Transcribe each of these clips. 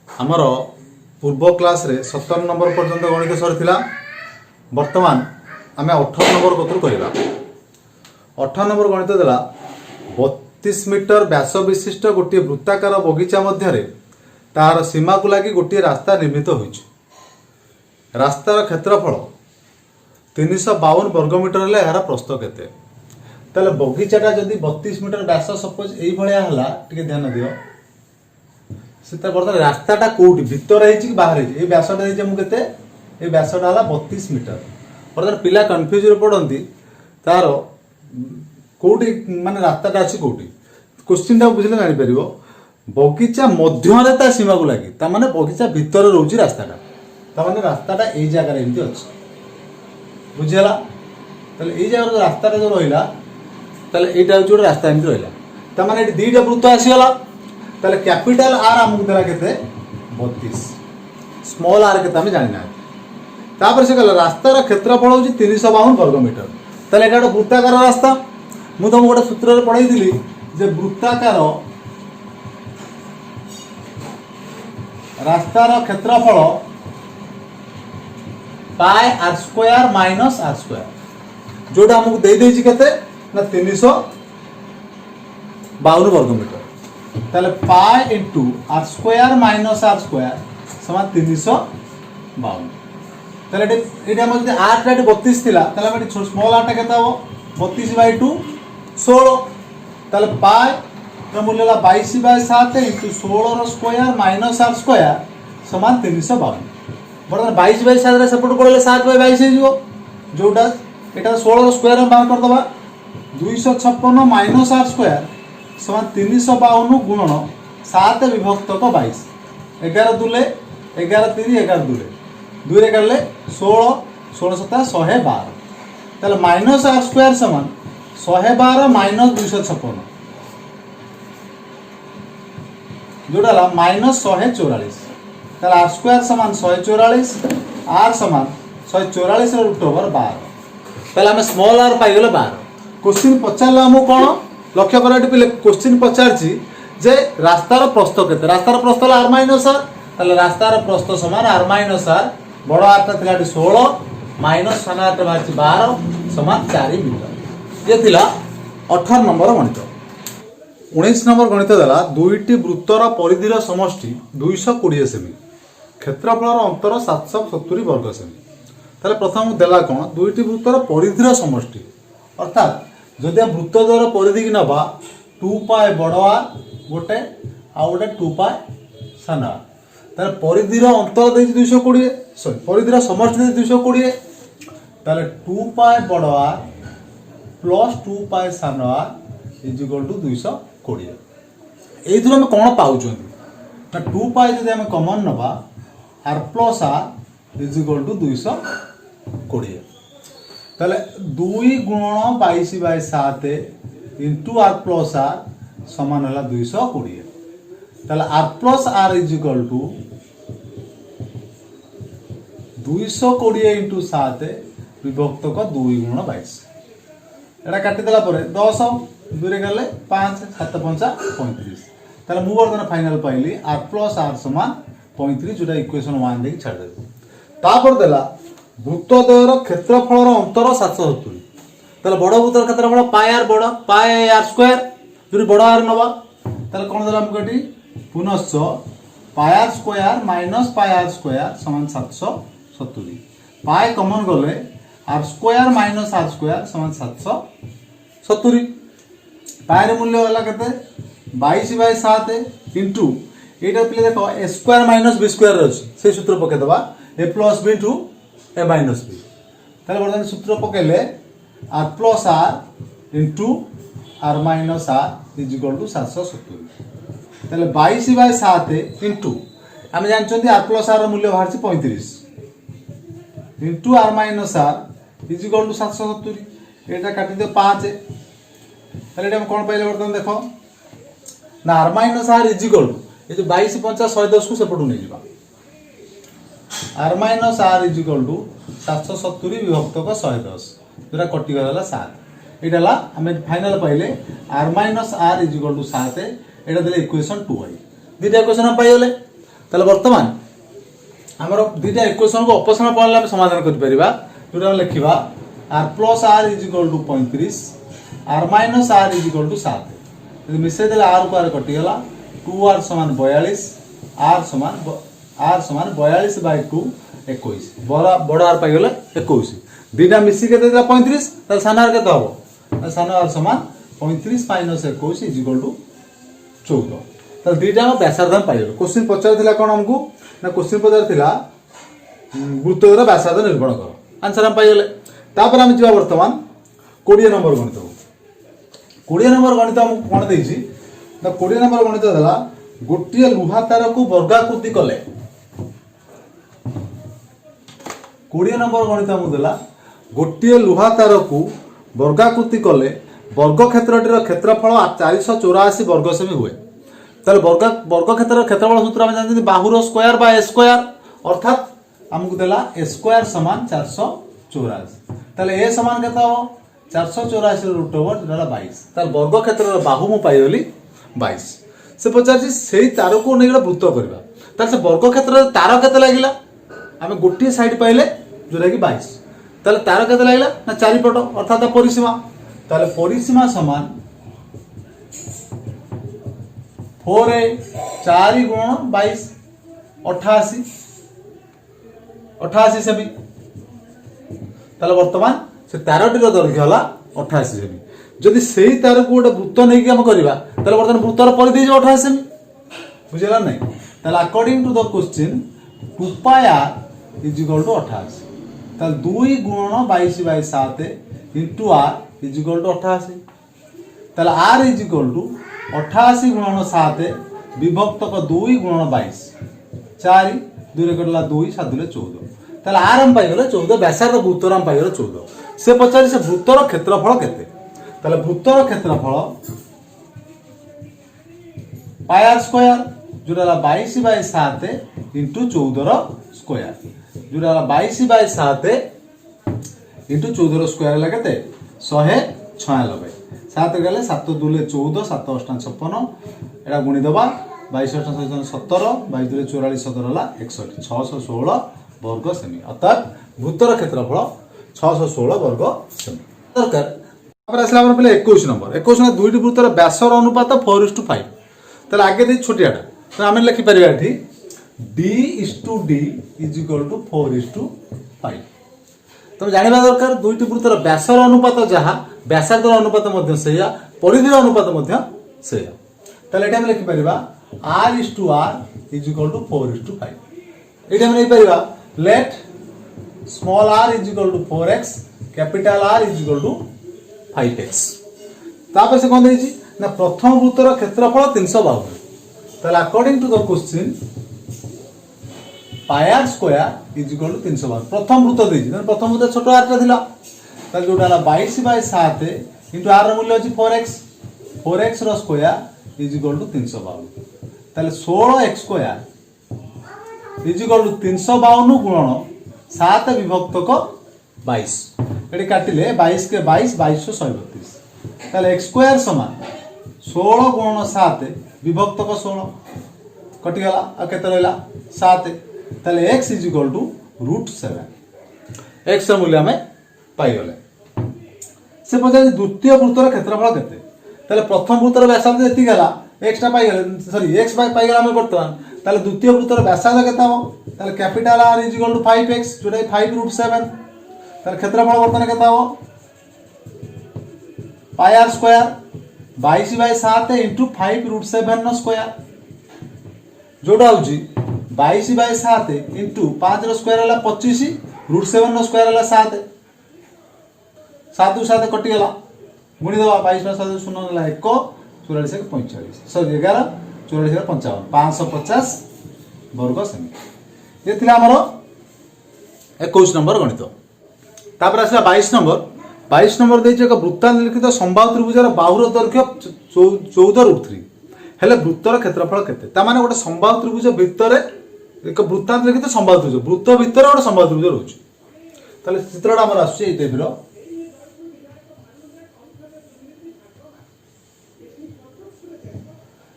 आमर पूर्व क्लास रे 17 नंबर पर्यंत गणित सरीला। वर्तमान आम 18 नंबर कतु करवा। 18 नंबर गणित देला 32 मीटर व्यास विशिष्ट गोटे वृत्ताकार बगीचा मध्य तार सीमा को लगी गोटे रास्ता निर्मित होइछ। रास्तार क्षेत्रफल 352 वर्गमीटर है। यार प्रस्थ केते ताले बगीचाटा जदि 32 मीटर व्यास सपोज यही भाया है टे ध्यान दियो से बर्तमान रास्ताटा कौटी भितर कि बाहर ये व्यासटा मुझे ये व्यासटा है 32 मीटर। बर्तमान पिला कन्फ्यूज पड़ती तार कौटी माने रास्ताटा अच्छी कौटी क्वेश्चन टा बुझे जापर बगीचा मध्य सीमा को लगी ताने बगीचा भितर रोचे रास्ताटा ताने रास्ताटा यही जगह एमती अच्छे बुझीगला। ये जगह रास्ताटा जो रहा यहाँ हूँ गोटे रास्ता एमती रहा ताने ये दुईटा वृत्त आसीगला। ताले कैपिटल आर आमको देला केते 32 स्मॉल आर केते आम जानिना। तापर से कहला रास्तार क्षेत्रफल होची 352 वर्गमीटर। ताले एटा गोटे वृत्ताकार रास्ता मु तुमको गोटे सूत्र रे पढ़ाई दिली जे वृत्ताकार रास्तार क्षेत्रफल pi r square minus are square जोटा हमको दे देछि केते ना 352 वर्गमीटर। ताले pi into are square minus are square समान 352। ताले एटा हम जदि आर टा 32 थिला ताले हम स्मॉल आर टा केता हो 32/2 16। ताले पाई रो मूल्य होला 22/7 इंटू 16 रो स्क्वायर माइनस आर स्क्वायर समान 352। बर्तमान 22/7 रे सेपट पड़ले 7/22 हे जिवो जोटा एटा 16 रो स्क्वायर हम बाहर कर दबा 256 माइनस आर स्क्वायर समान 352 गुणन 7 विभक्त 22 11 दूले 11 3 11 दूले 2 रे करले 16 16 7 112 ताले माइनस आर स्क्वायर समान 112 माइनस 256 जोड़ा ला माइनस 144 ताले आर स्क्वायर समान 144 आर समान 144 रो रूट ओवर 12 ताले हम स्मॉल आर पाई गेले 12। क्वेश्चन पचारला हम कोन लक्ष्य कर पे क्वेश्चन पचारछि जे रास्तार प्रस्थ केते रास्तार प्रस्थ होला आर माइनस आर ताले रास्तार प्रस्थ समान आर माइनस आर बड़ आर ता थिला 16 माइनस साना आर ता बाछि 12 समान 4 मीटर। ये थिला 18 नंबर गणित। 19 नंबर गणित देला दुईटी वृत्तर परिधिर समष्टि 220 सेमी क्षेत्रफलर अंतर 770 वर्ग सेमी। ताले प्रथम देला कोन दुईटी वृत्तर परिधिर समष्टि अर्थात जदि हम वृत्त द्वारा परिधि की नवा 2 पाए बड़ आर गोटे आ गोटे 2 पाए सान आर तार परिधिर अंतर दे 220 सॉरी परिधिर समष्टि दे 220 ताले 2 पाए बड़ आर प्लस 2 पाए सान आर इज इक्वल टू 220। एथुर हम कोन पाउछन ना 2 पाए जदि हम कॉमन नवा R plus R is equal to 220 ताले 2 गुणन 22/7 इंटू आर प्लस आर समान है 220 ताले R plus R is equal to 220 into 7 विभक्त 2 गुणन 22 एटा काटिदेला 10 2 रे गले 5 7 5 35 ताले मु वर्तमान फाइनल पाइली आर प्लस आर समान 35 जोटा इक्वेशन 1 देकी छाड़ दे। तापर देला वृत्तद्वयर क्षेत्रफलर अंतर 770 ताले बड़ वृत्तर क्षेत्रफल पाई आर बड़ पाई आर स्क्वायर जो बड़ आर नवा ताले कोन देला हमको एटी पुनश्च pi r square minus pi r square समान 770 पाई कॉमन गले r square minus are square समान 770 पाई रे मूल्य होला केते 22/7 इंटू एटा प्ले देखो a square minus b square अछि से सूत्र पके दबा a plus b to a minus b ताले वर्तमान सूत्र पकेले r plus r into r minus r is equal to 770 ताले 22/7 इंटू हम जानछन्ती r प्लस r मूल्य बाहर 35 into r minus r is equal to 770 एटा काटि दे 5 ताले एटा हम कोन पाइले वर्तमान देखो ना r minus r is equal to ये जो 22 50 110 को सेपटू नहीं जीवा r minus r is equal to 770 विभक्त 110 जोरा कटि गला 7 एटाला हमें फाइनल पाइले r minus r is equal to 7 एटा देले इक्वेशन 2 आई दुटा इक्वेशन हम पाइले ताले वर्तमान हमर दुईटा इक्वेशन को ऑपोजिशन पड़ले हम समाधान कर परिबा जोटा हम लिखिबा r + r = 35 r - r = 7 यदि मिसे देला r को r कटि गेला 2r = 42 r = 42/2 21 बड़ा r पाई गेले 21 दुईटा मिसी के देला 35 त साना r केते हबो साना r = 35 - 21 = 14 तो दुईटा व्यासार्ध पाई गेल क्वेश्चन पचार थिला कोन हमकु ना क्वेश्चन पचार थिला वृत्तर व्यासार्ध निर्माण कर आंसर हम पाई गेले तापर हम जीवा वर्तमान 20 नंबर गणित 20 नंबर गणित हम कोन देछि ना 20 नंबर गणित देला गोटिए लुहा तार को वर्गाकृति कले 20 नंबर गणित हम देला गोटिए लुहा तार को वर्गाकृति कले वर्ग क्षेत्रटीर क्षेत्रफल 484 वर्ग सेमी हुए ताले वर्ग क्षेत्र क्षेत्रफल सूत्र हम जानते बाहुर स्क्वायर बा a स्क्वायर अर्थात हमको देला a स्क्वायर = 484 ताले a समान केता हो 484 √/22 ताले वर्ग क्षेत्रर बाहु मु पाई गली 22 से पचारछि सेही तार को नै वृत्त करबा ताले से वर्ग क्षेत्र तार केते लागिला हमें गोटी साइड पाइले जोरा कि 22 ताले तार केते लागिला ना चारि पट अर्थात परिसीमा ताले परिसीमा समान 4a 4 × 22 88 सेमी ताले वर्तमान से तारटीर दैर्घ्य होला 88 सेमी जदि सेही तार को गोटे वृत्त नै कि हम करबा ताले वर्तमान वृत्तर परिधि 88 सेमी बुझिला नै ताले according to the question 2πr = 88 ताले 2 × 22/7 * r = 88 ताले r = 88 × 7 विभक्त 2 × 22 4 2 रे कटला 2 7 रे 14 ताले r हम पाई गेले 14 व्यासार्ध वृत्तर हम पाई गेले 14 से पचारि से वृत्तर क्षेत्रफल केते ताले वृत्तर क्षेत्रफल πr स्क्वायर जोरा 22/7 * 14 रो स्क्वायर जोरा 22/7 * 14 रो स्क्वायर ला केते 196 7 गले 7 2 14 7 8 56 एटा गुणी दबा 22 8 17 22 2 44 17 ला 61 616 वर्ग सेमी अर्थात वृत्तर क्षेत्रफल 616 वर्ग सेमी दरकार तापर असला हमर पहले 21 नंबर 21 ना दुईटी वृत्तर व्यासर अनुपात 4:5 तले आगे दे छोटियाटा तो हम लिखि परिबा एठी d/d = 4:5 तुम जानिबा दरकार दुईटी वृत्तर व्यासर अनुपात जहा व्यासार्धर अनुपात मध्य सेया परिधिर अनुपात मध्य सेया तले एटा हम लिखि परिबा r/r = 4:5 एटा हम नै परिबा let small r = 4x capital R = 5x तापर से कोन देछि ना प्रथम वृत्तर क्षेत्रफल 352 तले according to the question πr square = 352 प्रथम वृत्त देछि प्रथम वृत्त छोट r टा थिला ताले जोटा 22/7 * r ର मूल्य अछि 4x 4x रो स्क्वायर = 352 ताले 16x स्क्वायर = 352 गुणन 7 विभक्त 22 एटी काटिले 22 के 22 2232 ताले x स्क्वायर समान 16 गुणन 7 विभक्त 16 कटि गला आ केते रहला 7 ताले x = √7 x ର मूल्य हमें पाई गले से पछारे द्वितीय वृत्तर क्षेत्रफल केते ताले प्रथम वृत्तर व्यासार्ध एति गला x टा पाई गले सॉरी x पाई गला हमें वर्तमान ताले द्वितीय वृत्तर व्यासार्ध केते हो ताले कैपिटल R = 5x जोटा 5√7 ताले क्षेत्रफल वर्तमान केते हो πr स्क्वायर 22/7 * 5√7 નો स्क्वायर जोटा होची 22/7 * 5 रो स्क्वायर हला 25 √7 नो स्क्वायर हला 7 7 7 कटि गला गुणी दबा 22/7 0 हला 1 44 1 45 सॉरी 11 44 55 550 वर्ग सेमी ये थिला हमरो 21 नंबर गणित तापर आसला 22 नंबर देछि एक वृत्तांत लिखित समबाहु त्रिभुजर बाहुर दैर्घ्य 14√3 हेले वृत्तर क्षेत्रफल केते ता माने गोटे समबाहु त्रिभुज भितर एक वृत्तांत लिखित समबाहु त्रिभुज वृत्त भितर गोटे समबाहु त्रिभुज रहउछि ताले चित्रटा हमर आछे ए टाइप रो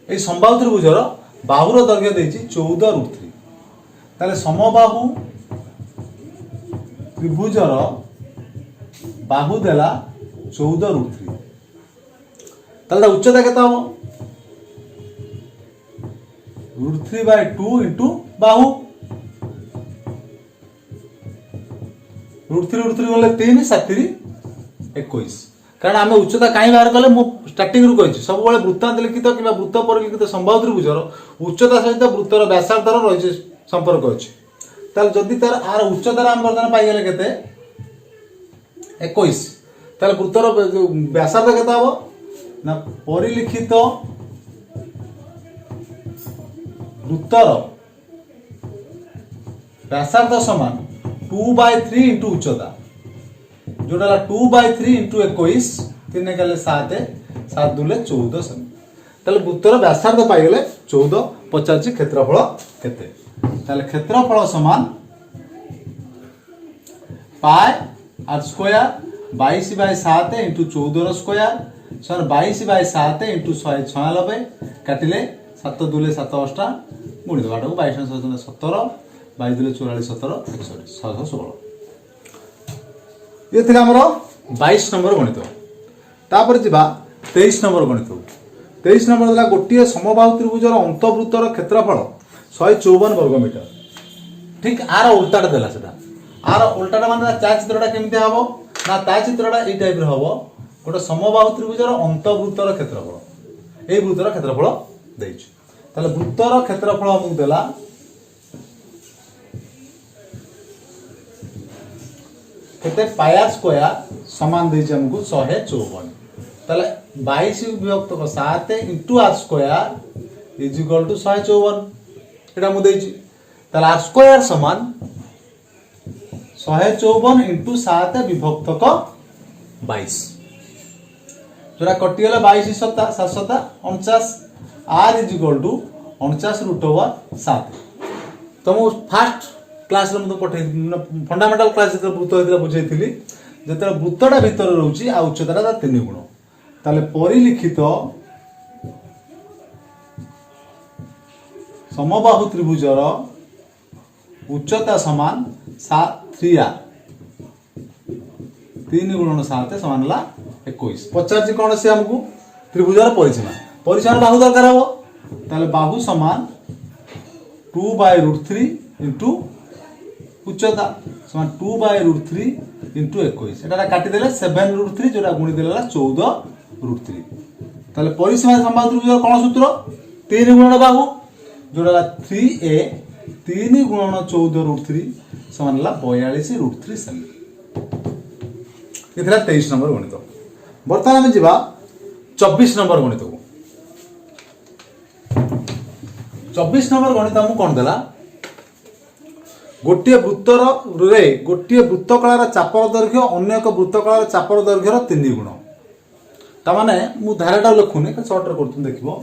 ए समबाहु त्रिभुजर बाहुर दैर्घ्य देछि 14√3 ताले समबाहु त्रिभुजर बाहु देला 14√3 ताले उच्चता केते हम √3/2 इंटू बाहु √3 गले 3 7 21 कारण आम उच्चता कहीं बाहर कले मु स्टार्टिंग रु कहि सब बेले वृत्तांत लिखित कि वृत्त परिलिखित संभाव त्रिभुजर उच्चता सहित वृत्तर व्यासार्धर रही संपर्क अच्छे ताल जदि तार आर उच्चतार आम बर्तमान पाई गले केते 21 ताल वृत्तर व्यासार्ध केते हबो ना परिलिखित वृत्तर व्यासार्ध समान 2/3 इंटू उच्चता जोटा 2/3 इंटू 21 तीन गले 7 7 2 14 सेमी ताले वृत्तर व्यासार्ध पाई गले 14 पचाची क्षेत्रफल केते ताले क्षेत्रफल समान pi r square 22/7 into 14 square सर 22/7 इंटू 196 काटिले 7 2 7 8 गुणित बाटा को 22 17 22 2 44 17 616 ये थिला हमरो 22 नंबर गणित तापर जिबा 23 नंबर गणित 23 नंबर दला गोटिए समबाहु त्रिभुजर अंतवृत्तर क्षेत्रफल 154 वर्ग मीटर ठीक आर उल्टाटा देला सेटा आर उल्टाटा माने ता चित्रटा केमिति हबो ना ता चित्रटा ए टाइप रे हबो गोटे समबाहु त्रिभुजर अंतवृत्तर क्षेत्रफल ए वृत्तर क्षेत्रफल देइछ ताले वृत्तर क्षेत्रफल हमकु देला केते पाया स्क्वायर समान देइछ हमकु 154 ताले 22 विभक्त 7 into are square is equal to 154 एटा मु देइछ ताले आर स्क्वायर समान 154 इंटू 7 विभक्त 22 जोरा कटि गेला 22 7 7 49 आर इज इक्वल टू 49√7 तो मु फास्ट क्लास रे मु पठे फंडामेंटल क्लास जे वृत्त हेतला बुझैथिली जेतरा वृत्तटा भीतर रहउची आ उच्चताटा 3 गुण ताले परिलिखित समबाहु त्रिभुजर उच्चता समान 3r 3 गुणन 7 समान ला 21 पचार कोन से हमकु त्रिभुजर परिसीमा बाहु दरकार हबो ताले बाहु समान 2/√3 इंटू उच्चता समान 2/√3 इंटू 21 एटा काटी देले 7√3 जोटा गुणी देला 14√3 ताले परिसीमा समबाहु त्रिभुजर कोन सूत्र 3 गुणन बाहु जोटा 3a 3 गुणन 14√3 समान ला 42√3 सेमी इथला 23 नंबर गणित वर्तमान हम जिबा 24 नंबर गणित को 24 नंबर गणित हम कोन देला गोटिए वृत्तर रे गोटिए वृत्तकलार चापर दैर्घ्य अन्य एक वृत्तकलार चापर दैर्घ्यर 3 गुण ता माने मु धाराटा लिखुनी के शॉर्ट रे करतु देखिबो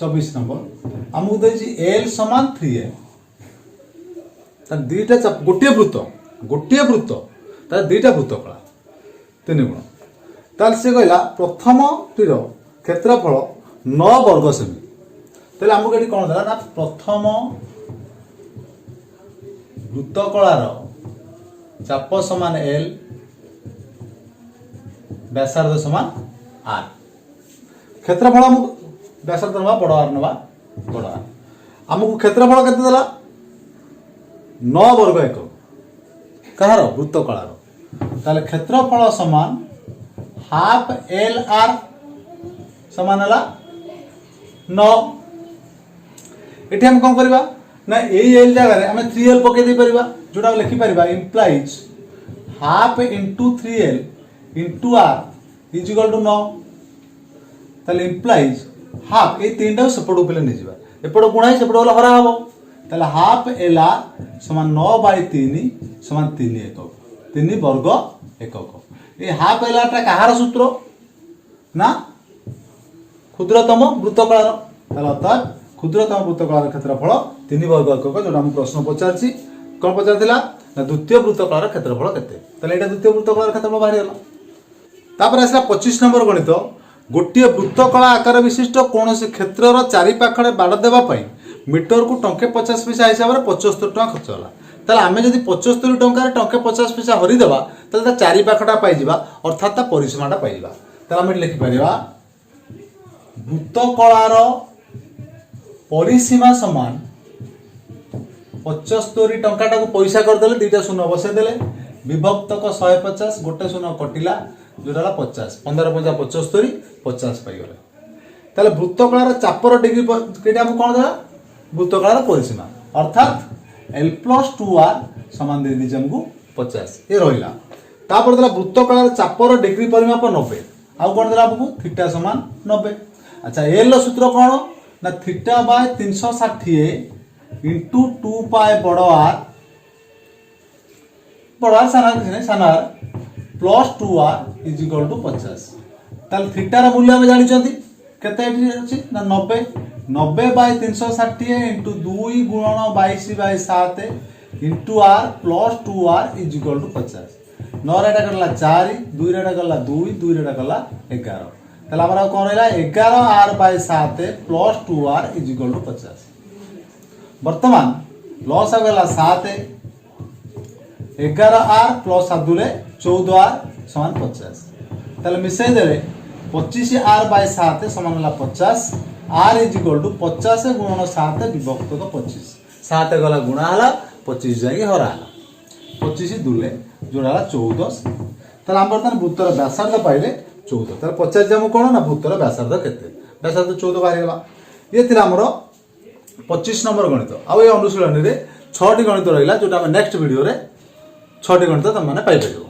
24 नंबर हमु देछि l समान 3a ता दुईटा गोटिए वृत्त ता दुईटा वृत्तकला 3 गुण ताल से कहला प्रथम टीर क्षेत्रफल 9 वर्ग सेमी ताले हमु केटी कोन देला ना प्रथम वृत्तकलार चाप समान l व्यासार्ध समान r क्षेत्रफल हमु व्यासार्ध नवा बड़ r नवा बड़ r हमु क्षेत्रफल केते देला 9 वर्ग एকক कहार वृत्तकलार ताले क्षेत्रफल समान हाफ एल आर समान हला 9 एठी हम कोन करबा ना ए एल जगह रे हमें 3l पके दे परबा जोटा लिखि परबा implies half into 3l into r is equal to 9 ताले इंप्लाइज हाफ ए तीनटा सेपड़ उपले नै जिबा एपड़ गुणाई सेपड़ वाला हरा हबो ताले हाफ एल आर समान 9/3 समान 3 एकक 3 वर्ग एकक ए हाफ एल आर ता कहार सूत्र ना क्षुद्रतम वृत्तकलार ताले अर्थात क्षुद्रतम वृत्तकलार क्षेत्रफल 3 वर्ग एकक जोटा हम प्रश्न पचारछि कोन पचारथिला ना द्वितीय वृत्तकलार क्षेत्रफल केते ताले एटा द्वितीय वृत्तकलार क्षेत्रफल बाहरी हला तापर आसला 25 नंबर गणित गोटिए वृत्तकला आकार विशिष्ट कौन से क्षेत्रर चारि पाखरे बाड़ देबा पई मीटर को टंके 50 पैसा हिसाब से 75 टଙ୍କା खर्च होला ताले आमे जदि 75 टंका टंके 50 पैसा हरि देबा ताले ता चारि पाखटा पाइ जिबा अर्थात ता परिसीमाटा पाइ जिबा ताले आमे लिखि परिबा वृत्त कଳାର परिसीमा समान 75 टंकाटा को पैसा कर देले दुईटा शून्य बसे देले विभक्तक 150 गोटे शून्य कटिला जोटाला 50 15 5 75 50 पाइ गले ताले वृत्त कଳାର चापर डिग्री केटा हम कोन देला वृत्त कଳାର परिसीमा अर्थात L+2R समान दे दी हमको 50 ये रहिला तापर देला वृत्त कଳାର चापर डिग्री परिमाप 90 आउ कोन देला हमको थीटा समान 90 अच्छा एल रो सूत्र कोन ना थीटा बाय 360 इंटू 2 पाई बड़ आर साना किसी नहीं साना r plus 2R is equal to 50 ताल थीटा रा मूल्य हम जानि छथि केते एठी अछि ना 90 90 बाय 360 इंटू 2 गुणन 22 by 7 into R plus 2R is equal to 50 9 रे एटा करला 4 2 रे एटा करला 2 2 रे एटा करला 11 ताले हमरा कोन रहला 11R by 7 plus 2R is equal to 50 वर्तमान लॉस आ गला 7 11R प्लस 7 रे 14R समान 50 ताले मिसै देले 25R बाय 7 समान होला 50 R इज इक्वल टू 50 गुणन 7 विभक्त 25 7 गला गुणा हला 25 जाई हरा 25 दुले जोड़ाला 14 ताले हम बर्तन वृत्तर व्यासार्ध पाइले 14 ताले 50 जम कोन ना वृत्तर व्यासार्ध केते व्यासार्ध 14 बाहर गला ये थिला हमरो 25 नंबर गणित आ ए अनुशीलन रे 6 टी गणित रहिला जोटा हम नेक्स्ट वीडियो रे 6 टी गणित तम माने पाइ परिबो।